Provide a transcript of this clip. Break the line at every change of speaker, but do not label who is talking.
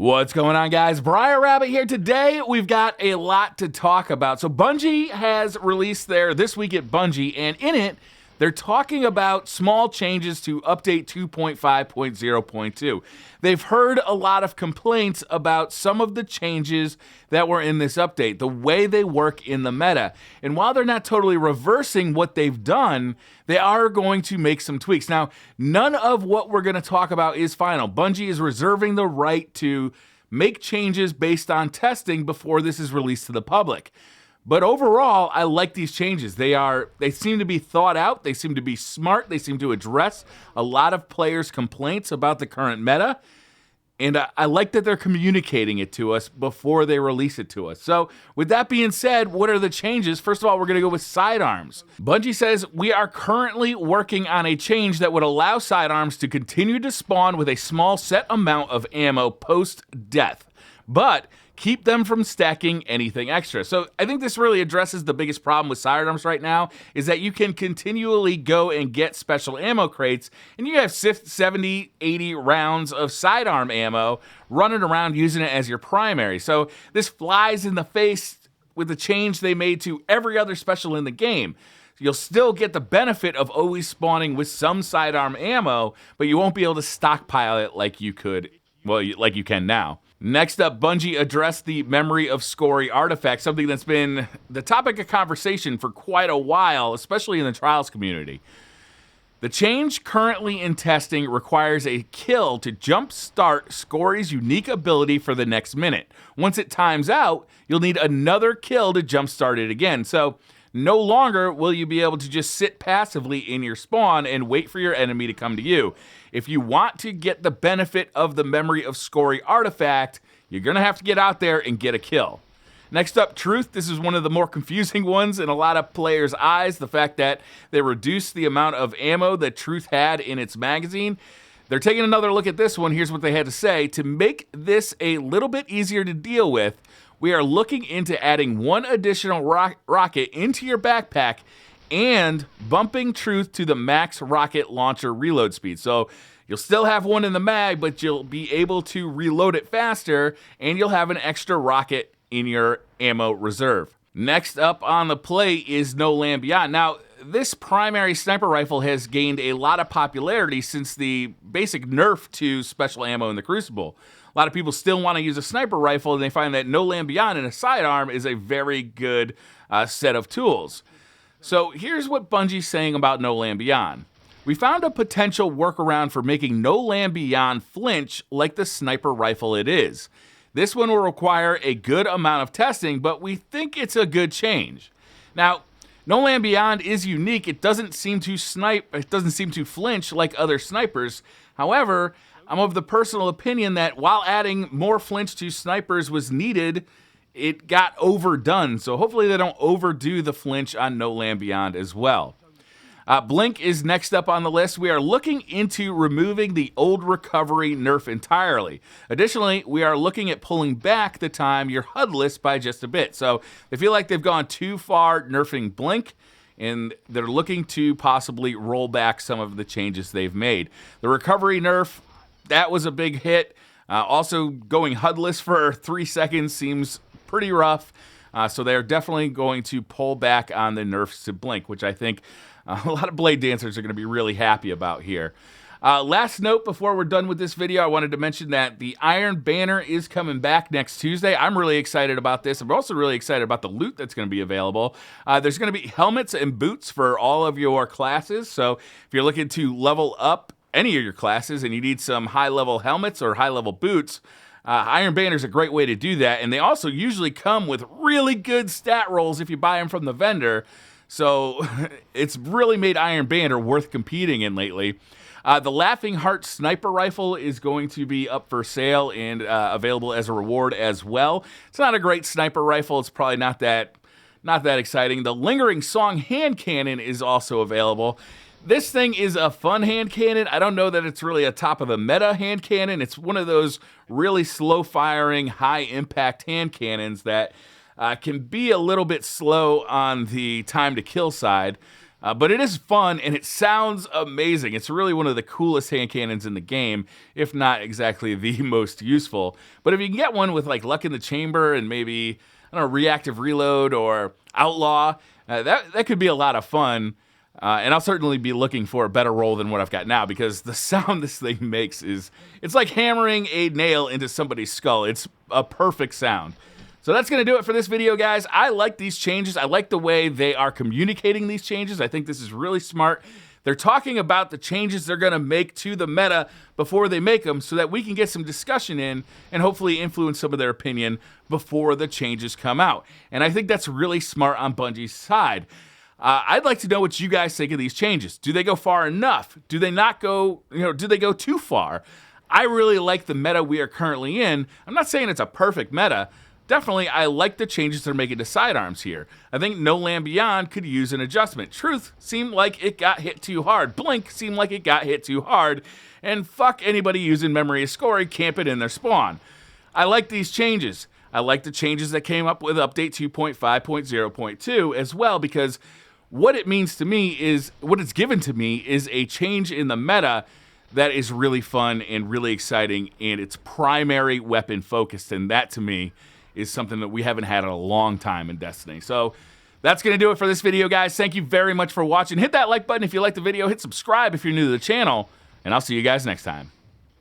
What's going on, guys? Briar Rabbit here. Today, we've got a lot to talk about. So Bungie has released their This Week at Bungie, and in it, they're talking about small changes to update 2.5.0.2. They've heard a lot of complaints about some of the changes that were in this update, the way they work in the meta. And while they're not totally reversing what they've done, they are going to make some tweaks. Now, none of what we're going to talk about is final. Bungie is reserving the right to make changes based on testing before this is released to the public. But overall, I like these changes. They seem to be thought out. They seem to be smart. They seem to address a lot of players' complaints about the current meta. And I like that they're communicating it to us before they release it to us. So with that being said, what are the changes? First of all, we're going to go with sidearms. Bungie says, we are currently working on a change that would allow sidearms to continue to spawn with a small set amount of ammo post-death, but keep them from stacking anything extra. So I think this really addresses the biggest problem with sidearms right now, is that you can continually go and get special ammo crates, and you have 70, 80 rounds of sidearm ammo running around using it as your primary. So this flies in the face with the change they made to every other special in the game. You'll still get the benefit of always spawning with some sidearm ammo, but you won't be able to stockpile it like you could, well, like you can now. Next up, Bungie addressed the Memory of Skorri artifact, something that's been the topic of conversation for quite a while, especially in the Trials community. The change currently in testing requires a kill to jumpstart Skorri's unique ability for the next minute. Once it times out, you'll need another kill to jumpstart it again. So no longer will you be able to just sit passively in your spawn and wait for your enemy to come to you. If you want to get the benefit of the Memory of Skorri artifact, you're going to have to get out there and get a kill. Next up, Truth. This is one of the more confusing ones in a lot of players' eyes, the fact that they reduced the amount of ammo that Truth had in its magazine. They're taking another look at this one. Here's what they had to say. To make this a little bit easier to deal with, we are looking into adding one additional rocket into your backpack and bumping Truth to the max rocket launcher reload speed. So you'll still have one in the mag, but you'll be able to reload it faster, and you'll have an extra rocket in your ammo reserve. Next up on the plate is No Land Beyond. Now, this primary sniper rifle has gained a lot of popularity since the basic nerf to special ammo in the Crucible. A lot of people still want to use a sniper rifle, and they find that No Land Beyond and a sidearm is a very good set of tools. So here's what Bungie's saying about No Land Beyond. We found a potential workaround for making No Land Beyond flinch like the sniper rifle it is. This one will require a good amount of testing, but we think it's a good change. Now, No Land Beyond is unique. It doesn't seem to flinch like other snipers. However, I'm of the personal opinion that while adding more flinch to snipers was needed, it got overdone. So hopefully they don't overdo the flinch on No Land Beyond as well. Blink is next up on the list. We are looking into removing the old recovery nerf entirely. Additionally, we are looking at pulling back the time you're HUDless by just a bit. So they feel like they've gone too far nerfing Blink, and they're looking to possibly roll back some of the changes they've made. The recovery nerf, that was a big hit. Also, going HUDless for 3 seconds seems pretty rough. So they're definitely going to pull back on the nerfs to Blink, which I think a lot of Blade Dancers are going to be really happy about here. Last note before we're done with this video, I wanted to mention that the Iron Banner is coming back next Tuesday. I'm really excited about this. I'm also really excited about the loot that's going to be available. There's going to be helmets and boots for all of your classes. So if you're looking to level up any of your classes and you need some high-level helmets or high-level boots, Iron Banner is a great way to do that. And they also usually come with really good stat rolls if you buy them from the vendor. So it's really made Iron Banner worth competing in lately. The Laughing Heart Sniper Rifle is going to be up for sale and available as a reward as well. It's not a great sniper rifle. It's probably not that exciting. The Lingering Song Hand Cannon is also available. This thing is a fun hand cannon. I don't know that it's really a top of the meta hand cannon. It's one of those really slow firing, high impact hand cannons that can be a little bit slow on the time to kill side. But it is fun, and it sounds amazing. It's really one of the coolest hand cannons in the game, if not exactly the most useful. But if you can get one with like Luck in the Chamber and maybe, I don't know, Reactive Reload or Outlaw, that could be a lot of fun. And I'll certainly be looking for a better roll than what I've got now, because the sound this thing makes it's like hammering a nail into somebody's skull. It's a perfect sound. So that's going to do it for this video, guys. I like these changes. I like the way they are communicating these changes. I think this is really smart. They're talking about the changes they're going to make to the meta before they make them, so that we can get some discussion in and hopefully influence some of their opinion before the changes come out. And I think that's really smart on Bungie's side. I'd like to know what you guys think of these changes. Do they go far enough? Do they not go, do they go too far? I really like the meta we are currently in. I'm not saying it's a perfect meta. Definitely, I like the changes they're making to sidearms here. I think No Land Beyond could use an adjustment. Truth seemed like it got hit too hard. Blink seemed like it got hit too hard. And fuck anybody using Memory of Skorri camping in their spawn. I like these changes. I like the changes that came up with update 2.5.0.2 as well, because what it means to me is, what it's given to me is a change in the meta that is really fun and really exciting, and it's primary weapon focused, and that to me is something that we haven't had in a long time in Destiny. So that's going to do it for this video, guys. Thank you very much for watching. Hit that like button if you liked the video. Hit subscribe if you're new to the channel, and I'll see you guys next time.